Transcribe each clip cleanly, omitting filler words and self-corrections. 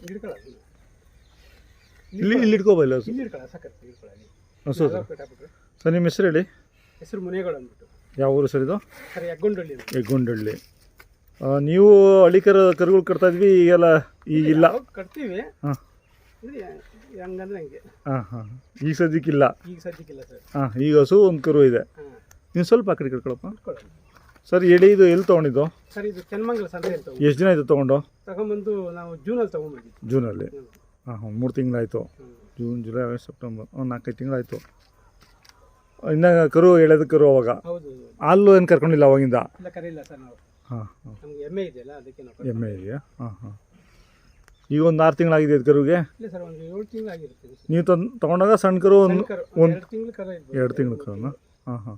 ಹಿಡ್ಕೊಳ್ಳೋದು ಇಲ್ಲಿ ಇಟ್ಕೋಬಲ್ಲ ಇಲ್ಲಿ ಹಿಡ್ಕೊಳ್ಳೋ ಸಕ್ಕರೆ ಹಿಡ್ಕೊಳ್ಳಿ ಹಸು ಸರ್ ನಿಮ್ಮ ಹೆಸರು ಹೇಳಿ. ಹೆಸರು ಮುನೇಗೌಡ ಅಂದ್ಬಿಟ್ಟು. ಯಾವ ಊರು ಸರ್ ಇದು? ಸರ್ ಹೆಗ್ಗೊಂಡಳ್ಳಿ. ಹೆಗ್ಗೊಂಡಳ್ಳಿ. ನೀವು ಹಳ್ಳಿ ಕರುಗಳು ಕಟ್ತಾ ಇದ್ವಿ, ಈಗೆಲ್ಲ ಈಗಿಲ್ಲ ಕಟ್ತೀವಿ. ಹಾಂ ಹಂಗಂದ್ರೆ ಹಂಗೆ. ಹಾಂ ಹಾಂ ಈಗ ಸದ್ಯಕ್ಕಿಲ್ಲ. ಈಗ ಸದ್ಯಕ್ಕಿಲ್ಲ ಸರ್. ಹಾಂ ಈಗ ಹಸು ಒಂದು ಕರು ಇದೆ. ನೀವು ಸ್ವಲ್ಪ ಆ ಕಡೆ ಕಟ್ಕೊಳಪ್ಪ ಸರ್. ಇದು ಎಲ್ಲಿ ತೊಗೊಂಡಿದ್ದು ಸರ್? ಇದು ಚೆನ್ನಮಂಗಲ ಸಂತೆ ಅಂತ. ಎಷ್ಟು ದಿನ ಆಯಿತು ತೊಗೊಂಡು? ತಗೊಂಬಂದು ನಾವು ಜೂನಲ್ಲಿ ತೊಗೊಂಡಿದ್ವಿ. ಜೂನಲ್ಲಿ? ಹಾಂ 3 ತಿಂಗಳಾಯಿತು. ಜೂನ್ ಜುಲೈ ಆಗಸ್ಟ್ ಸೆಪ್ಟೆಂಬರ್ 4-5 ತಿಂಗಳಾಯಿತು. ಇನ್ನು ಕರು ಎಳೆದ ಕರು ಅವಾಗ. ಹೌದು. ಹಾಲು ಏನು ಕರ್ಕೊಂಡಿಲ್ಲ ಅವಾಗಿಂದ? ಇಲ್ಲ ಕರೆಯಿಲ್ಲ ಸರ್ ನಾವು. ಹಾಂ ಹಾಂ ನಮಗೆ ಎಮ್ಮೆ ಇದೆಯಲ್ಲ ಅದಕ್ಕೆ ನಾವು. ಎಮ್ಮೆ ಇದೆಯಾ? ಹಾಂ ಹಾಂ. ಈಗ ಒಂದು 6 ತಿಂಗಳಾಗಿದೆ ಇದು ಕರುಗೆ? ಇಲ್ಲ ಸರ್, ಒಂದು 7 ತಿಂಗಳಾಗಿರುತ್ತೆ. ನೀವು ತೊಗೊಂಡಾಗ ಸಣ್ಣ ಕರು ಒಂದು 2 ತಿಂಗಳು ಕರ ಇತ್ತು. 2 ತಿಂಗಳು ಕರುನಾ? ಹಾಂ ಹಾಂ.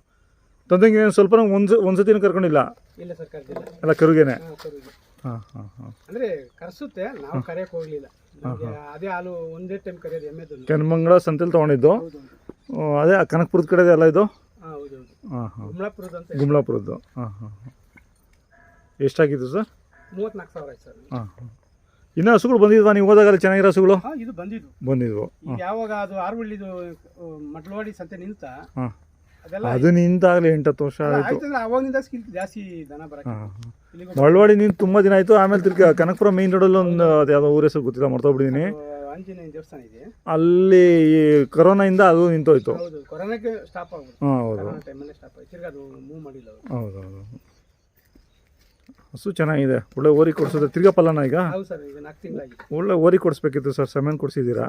ತಂದಂಗೆ ಸ್ವಲ್ಪ ಒಂದು ಸತಿನೂ ಕರ್ಕೊಂಡಿಲ್ಲ? ಇಲ್ಲ ಸರ್, ಕರೆದಿಲ್ಲ. ಎಲ್ಲ ಕರುಗೇನೆ? ಹಾಂ ಹಾಂ ಹಾಂ. ಅಂದರೆ ಕರೆಸುತ್ತೆ, ನಾವು ಕರೆಯೋಕೆ ಹೋಗಲಿಲ್ಲ. ಅದೇ ಹಾಲು ಒಂದೇ ಟೈಮ್ ಕರೆಯೋದು ಎಮ್ಮೆದು. ಕೆನ್ನಮಂಗಲ ಸಂತೆಲಿ ತೊಗೊಂಡಿದ್ದು? ಅದೇ ಕನಕಪುರದ ಕಡೆ ಎಲ್ಲ ಇದು? ಹಾಂ ಹೌದು. ಹಾಂ ಹಾಂ. ಗುಮ್ಲಾಪುರದ ಅಂತ. ಗುಮ್ಲಾಪುರದ್ದು. ಹಾಂ ಹಾಂ ಹಾಂ. ಎಷ್ಟಾಗಿತ್ತು ಸರ್? 34,000 ಆಯ್ತು ಸರ್. ಹಾಂ ಹಾಂ. ಇನ್ನೂ ಹಸುಗಳು ಬಂದಿದ್ವಾ ನೀವು ಹೋದಾಗ? ಚೆನ್ನಾಗಿರೋ ಹಸುಗಳು? ಹಾಂ, ಇದು ಬಂದಿದ್ವು. ಯಾವಾಗ ಅದು ಆರುವಳ್ಳಿದು ಮಟ್ಲವಾಡಿ ಸಂತೆ ನಿಂತ, ಹಾಂ, ಅದು ನಿಂತಾಗಲೇ 8-10 ವರ್ಷ ಆಯಿತು. ಅವಾಗಿಂದ ಜಾಸ್ತಿ ದನ ಬರಕ್ಕೆ. ಮಳವಾಡಿ ನಿಂತು ತುಂಬ ದಿನ ಆಯಿತು. ಆಮೇಲೆ ತಿರ್ಗಿ ಕನಕಪುರ ಮೇನ್ ರೋಡಲ್ಲಿ ಒಂದು ಅದು ಯಾವುದೋ ಊರ ಹೆಸರು ಗೊತ್ತಿಲ್ಲ, ಮರ್ತೋಗ್ಬಿಟ್ಟಿದ್ದೀನಿ. ಆಂಜನೇಯ ದೇವಸ್ಥಾನ ಇದೆ ಅಲ್ಲಿ. ಕೊರೋನಾಯಿಂದ ಅದು ನಿಂತೋಯ್ತು. ಹೌದು, ಕೊರೋನಾಕ್ಕೆ ಸ್ಟಾಪ್ ಆಗ್ಬಿಟ್ಟು. ಹಾಂ ಹೌದು, ಟೈಮಲ್ಲೇ ಸ್ಟಾಪ್ ಆಯ್ತು. ತಿರ್ಗಿ ಅದು ಮೂವ್ ಮಾಡಿಲ್ಲ. ಹೌದು ಹೌದು. ಹಸು ಚೆನ್ನಾಗಿದೆ, ಒಳ್ಳೆ ಓರಿ ಕೊಡಿಸೋದು. ತಿರ್ಗಾ ಪಲ್ಲನ ಈಗ? ಹೌದು ಸರ್, ಈಗ 4 ತಿಂಗಳಾಗಿದೆ. ಒಳ್ಳೆ ಓರಿ ಕೊಡಿಸ್ಬೇಕಿತ್ತು ಸರ್. ಸೆಮೆನ್ ಕೊಡಿಸಿದ್ದೀರಾ?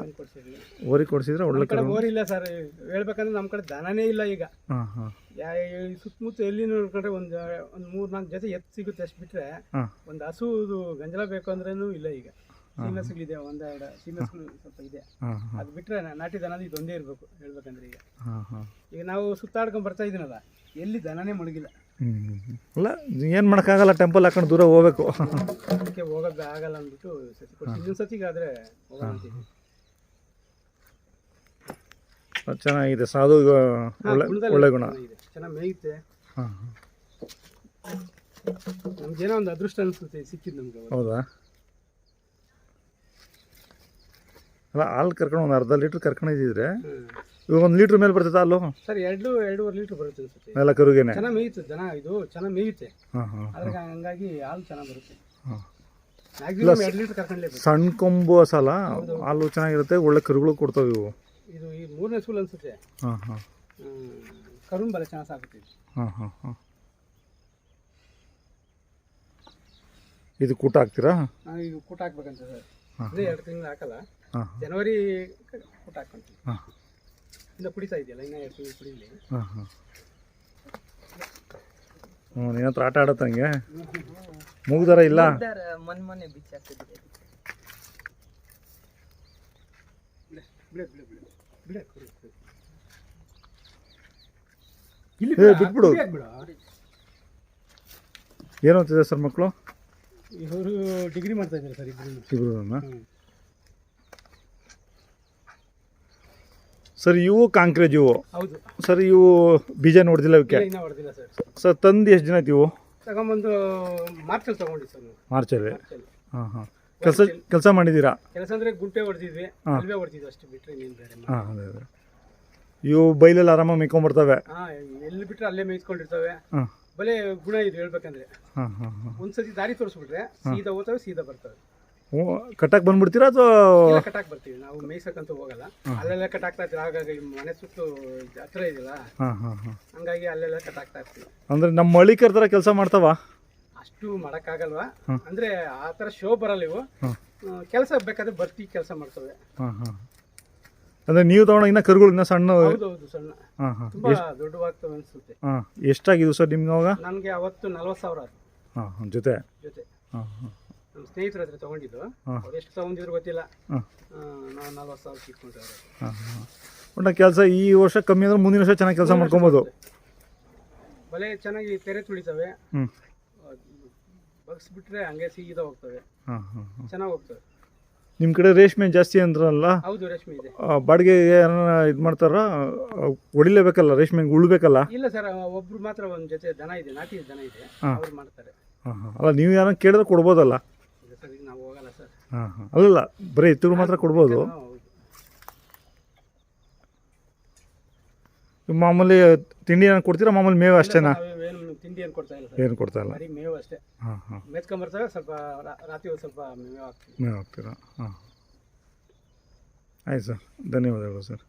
ಓರಿ ಕೊಡಿಸಿದ್ರೆ ಒಳ್ಳೆ ಕಡೆ ಓರಿ ಇಲ್ಲ ಸರ್. ಹೇಳ್ಬೇಕಂದ್ರೆ ನಮ್ಮ ಕಡೆ ದನನೇ ಇಲ್ಲ ಈಗ. ಹಾಂ ಹಾಂ. ಸುತ್ತಮುತ್ತ ಎಲ್ಲಿ ನೋಡ್ಕೊಂಡ್ರೆ ಒಂದು 3-4 ಜೊತೆ ಎತ್ತು ಸಿಗುತ್ತೆ ಅಷ್ಟು ಬಿಟ್ಟರೆ ಒಂದು ಹಸು ಗಂಜಲ ಬೇಕು ಅಂದ್ರೂ ಇಲ್ಲ ಈಗ. ಸೀಮೆಸ್ಗಳಿದೆ, 1-2 ಸೀಮೆಸ್ಗಳು ಸ್ವಲ್ಪ ಇದೆ. ಅದು ಬಿಟ್ಟರೆ ನಾಟಿ ದನ ಇದೊಂದೇ ಇರಬೇಕು ಹೇಳ್ಬೇಕಂದ್ರೆ. ಈಗ ನಾವು ಸುತ್ತಾಡ್ಕೊಂಡು ಬರ್ತಾ ಇದ್ದೀನಲ್ಲ, ಎಲ್ಲಿ ದನನೇ ಮಡಗಿಲ್ಲ. ಅಲ್ಲ, ಏನು ಮಾಡೋಕ್ಕಾಗಲ್ಲ, ಟೆಂಪಲ್ ಹಾಕೊಂಡು ದೂರ ಹೋಗ್ಬೇಕು. ಅದಕ್ಕೆ ಹೋಗೋದು ಆಗಲ್ಲ ಅಂದ್ಬಿಟ್ಟು ಇನ್ನೊಂದು ಸತಿಗಾದರೆ ಹೋಗೋಣ ಅಂತೀವಿ. ಚೆನ್ನಾಗಿದೆ, ಸಾಧು, ಒಳ್ಳೆ ಗುಣ, ಚೆನ್ನಾಗಿ ಮೇಯುತ್ತೆ. ಹಾಂ, ನಮ್ಗೇನೋ ಒಂದು ಅದೃಷ್ಟ ಅನಿಸುತ್ತೆ ಸಿಕ್ಕಿದ್ದು ನಮ್ಗೆ. ಹೌದಾ? ಅಲ್ಲ, ಹಾಲು ಕರ್ಕೊಂಡು ಒಂದು ಅರ್ಧ ಲೀಟ್ರ್ ಕರ್ಕೊಂಡಿದ್ದಿದ್ರೆ ಇವಾಗ 1 ಲೀಟ್ರ್ ಮೇಲೆ ಬರ್ತದೆ ಹಾಲು ಸರ್. 2-2.5 ಲೀಟ್ರ್ ಬರುತ್ತೆ ಅನ್ಸುತ್ತೆ. ಎಲ್ಲ ಕರುಗೇನೆ ಚೆನ್ನಾಗಿ ಮೇಯುತ್ತೆ ದನ, ಇದು ಚೆನ್ನಾಗಿ ಮೇಯುತ್ತೆ. ಅದ್ರಾಗ ಹಂಗಾಗಿ ಹಾಲು ಚೆನ್ನಾಗಿ ಬರುತ್ತೆ. 2 ಲೀಟ್ರ್ ಕರ್ಕೊಂಡ್ಲೇಬೇಕು. ಸಣ್ಣ ಕೊಂಬು ಹಸಲ ಹಾಲು ಚೆನ್ನಾಗಿರುತ್ತೆ, ಒಳ್ಳೆ ಕರುಗಳು ಕೊಡ್ತಾವೆ ಇವು. ಇದು ಈ 3ನೇ ಸೂಲ್ ಅನ್ಸುತ್ತೆ. ಹಾಂ ಹಾಂ. ಕರುನ್ ಬಲ ಚೆನ್ನಾಗಿ ಸಾಗುತ್ತೆ. ಹಾಂ ಹಾಂ ಹಾಂ. ಇದು ಕೂಟ ಹಾಕ್ತೀರಾ? ಈಗ ಕೂಟ ಹಾಕ್ಬೇಕಂತ ಸರ್. ಅದೇ 2 ತಿಂಗಳು ಹಾಕಲ್ಲ. ಜನವರಿ ಕೂಟ ಹಾಕ್ಕೊಂತೀವಿ. ಇನ್ನು ಕುಡಿತಾ ಇದೆಯಲ್ಲ, ಇನ್ನು 2 ತಿಂಗಳು ಕುಡಿಲಿ. ಹಾಂ ಹಾಂ. ನಿನ್ನ ಹತ್ರ ಆಟ ಆಡತ್ತಂಗೆ ಮುಗ್ದಾರ ಇಲ್ಲ? ಮೊನ್ನೆ ಬಿಚ್ಚಿ ಹಾಕ್ತಿದ್ದೆ. ಬಿಟ್ಬಿಡು. ಏನು ಓದ್ತಿದೆ ಸರ್ ಮಕ್ಕಳು? ಇವರು ಡಿಗ್ರಿ ಮಾಡ್ತಾ ಇದ್ದಾರೆ ಸರ್, ಇಬ್ರು. ಸರ್ ಇವು ಕಾಂಕ್ರೇಜ್ ಇವು? ಹೌದು ಸರ್. ಇವು ಬೀಜ ನೋಡ್ದಿಲ್ಲ ಇವಕ್ಕೆ? ಇನ್ನೂ ಹೊಡೆದಿಲ್ಲ ಸರ್. ಸರ್ ತಂದು ಎಷ್ಟು ದಿನ ಆಯ್ತು ಇವು? ತಗೊಂಬಂದು ಮಾರ್ಚಲ್ಲಿ ತಗೊಂಡಿ ಸರ್. ಮಾರ್ಚಲ್ಲಿ? ಹಾಂ ಹಾಂ. ಕೆಲಸ ಮಾಡಿದ್ದೀರಾ? ಕೆಲಸ ಅಂದರೆ ಗುಂಟೆ ಹೊಡೆದಿದ್ವಿ, ಅಲ್ವೇ ಹೊಡೆದಿದ್ವಿ ಅಷ್ಟು ಬಿಟ್ಟರೆ ಇನ್ನೇನು ಬೇರೆ. ಹಾಂ, ಅದೇ ಅದೇ. ಇವು ಬೈಲಲ್ಲಿ ಆರಾಮಾಗಿ ಮೇಯ್ಕೊಂಡ್ಬರ್ತವೆ? ಹಾಂ, ಎಲ್ಲಿ ಬಿಟ್ಟರೆ ಅಲ್ಲೇ ಮೇಯ್ಸ್ಕೊಂಡಿರ್ತವೆ. ಹಾಂ, ಬಲೆ ಗುಣ ಇದು ಹೇಳ್ಬೇಕಂದ್ರೆ. ಹಾಂ ಹಾಂ ಹಾಂ. ಒಂದ್ಸತಿ ದಾರಿ ತೋರಿಸ್ಬಿಟ್ರೆ ಸೀದಾ ಹೋಗ್ತವೆ, ಸೀದಾ ಬರ್ತವೆ. ಕಟ್ಟಾಕ್ ಬಂದ್ಬಿಡ್ತೀರಾ ಅಥವಾ? ಕಟ್ಟಾಕ್ ಬರ್ತೀವಿ ನಾವು, ಮೇಯ್ಸಕ್ಕಂತ ಹೋಗಲ್ಲ. ಅಲ್ಲೆಲ್ಲ ಕಟ್ಟಾಕ್ತಾ ಇರ್ತೀವಿ. ಹಾಗಾಗಿ ಮನೆ ಸುತ್ತು ಹತ್ರ ಇದೆಯಲ್ಲ, ಹಂಗಾಗಿ ಅಲ್ಲೆಲ್ಲ ಕಟ್ಟಾಕ್ತಾ ಇರ್ತೀವಿ. ಅಂದ್ರೆ ನಮ್ಮ ಹಳ್ಳಿ ಕರ್ತರ ಕೆಲಸ ಮಾಡ್ತಾವ? ಅಷ್ಟು ಮಾಡಕ್ಕಾಗಲ್ವಾ, ಅಂದ್ರೆ ಆ ಥರ ಶೋ ಬರಲ್ಲ ಇವು. ಕೆಲಸ ಬೇಕಾದ್ರೆ ಬರ್ತಿ ಕೆಲಸ ಮಾಡ್ತವೆ. ಅಂದ್ರೆ ನೀವು ತಗೊಂಡ ಇನ್ನ ಕರುಗಳು ಇನ್ನ ಸಣ್ಣ? ಹೌದು, ಸಣ್ಣ, ತುಂಬಾ ದೊಡ್ಡವಾಗ್ತವೆ ಅನ್ಸುತ್ತೆ. ಎಷ್ಟಾಗಿದ್ದು ಸರ್ ನಿಮ್ಗೆ ಅವಾಗ? ನನಗೆ ಅವತ್ತು 40,000 ಆಯ್ತು. ಜೊತೆ ನಮ್ಮ ಸ್ನೇಹಿತರ ಹತ್ರ ತಗೊಂಡಿದ್ದು. ಅವ್ರು ಎಷ್ಟು ತಗೊಂಡಿದ್ರು ಗೊತ್ತಿಲ್ಲ. ನಾವು 40,000 ಇಟ್ಕೊಂಡ್ರೆ ಕೆಲಸ ಈ ವರ್ಷ ಕಮ್ಮಿ ಅಂದ್ರೆ ಮುಂದಿನ ವರ್ಷ ಚೆನ್ನಾಗಿ ಕೆಲಸ ಮಾಡ್ಕೊಬೋದು. ಬಲೆ ಚೆನ್ನಾಗಿ ತೆರೆ ತುಳಿತವೆ. ಬಗ್ಸ್ಬಿಟ್ರೆ ಹಂಗೆ ಸೀದಾ ಹೋಗ್ತವೆ, ಚೆನ್ನಾಗಿ ಹೋಗ್ತವೆ. ನಿಮ್ಮ ಕಡೆ ರೇಷ್ಮೆ ಜಾಸ್ತಿ ಅಂದ್ರಲ್ಲ? ಹೌದು, ರೇಷ್ಮೆ ಇದೆ. ಬಾಡಿಗೆ ಇದು ಮಾಡ್ತಾರ? ಹೊಡಿಲೇಬೇಕಲ್ಲ, ರೇಷ್ಮೆ ಉಳ್ಬೇಕಲ್ಲ? ಇಲ್ಲ ಸರ್, ಒಬ್ರು ಮಾತ್ರ ಒಂದು ಜೊತೆ ದನ ಇದೆ, ನಾಟಿ ದನ ಇದೆ, ಅವ್ರು ಮಾಡ್ತಾರೆ. ಅಲ್ಲ, ನೀವು ಯಾರನ್ನ ಕೇಳಿದ್ರೆ ಕೊಡ್ಬೋದಲ್ಲ? ಸರ್, ಈಗ ನಾವು ಹೋಗಲ್ಲ ಸರ್. ಹಾಂ ಹಾಂ ಅಲ್ಲಲ್ಲ ಬರೀ ಎತ್ತುಗಳು ಮಾತ್ರ ಕೊಡ್ಬೋದು. ಹೌದು. ಮಾಮೂಲಿ ತಿಂಡಿ ಏನು ಕೊಡ್ತೀರಾ ಮಾಮೂಲಿ ಮೇವು ಅಷ್ಟೇನಾ? ಏನು ತಿಂಡಿ ಏನು ಕೊಡ್ತಾ ಇಲ್ಲ ಸರ್, ಏನು ಕೊಡ್ತಾ ಇಲ್ಲ. ಬರೀ ಮೇವು ಅಷ್ಟೇ. ಹಾಂ ಹಾಂ ಮೇಚ್ಕೊಂಬರ್ತವೆ, ಸ್ವಲ್ಪ ರಾತ್ರಿ ಒಂದು ಸ್ವಲ್ಪ ಮೇವು ಹಾಕ್ತೀವಿ. ಮೇವು ಹಾಕ್ತೀರಾ? ಹಾಂ ಆಯ್ತು ಸರ್, ಧನ್ಯವಾದಗಳು ಸರ್.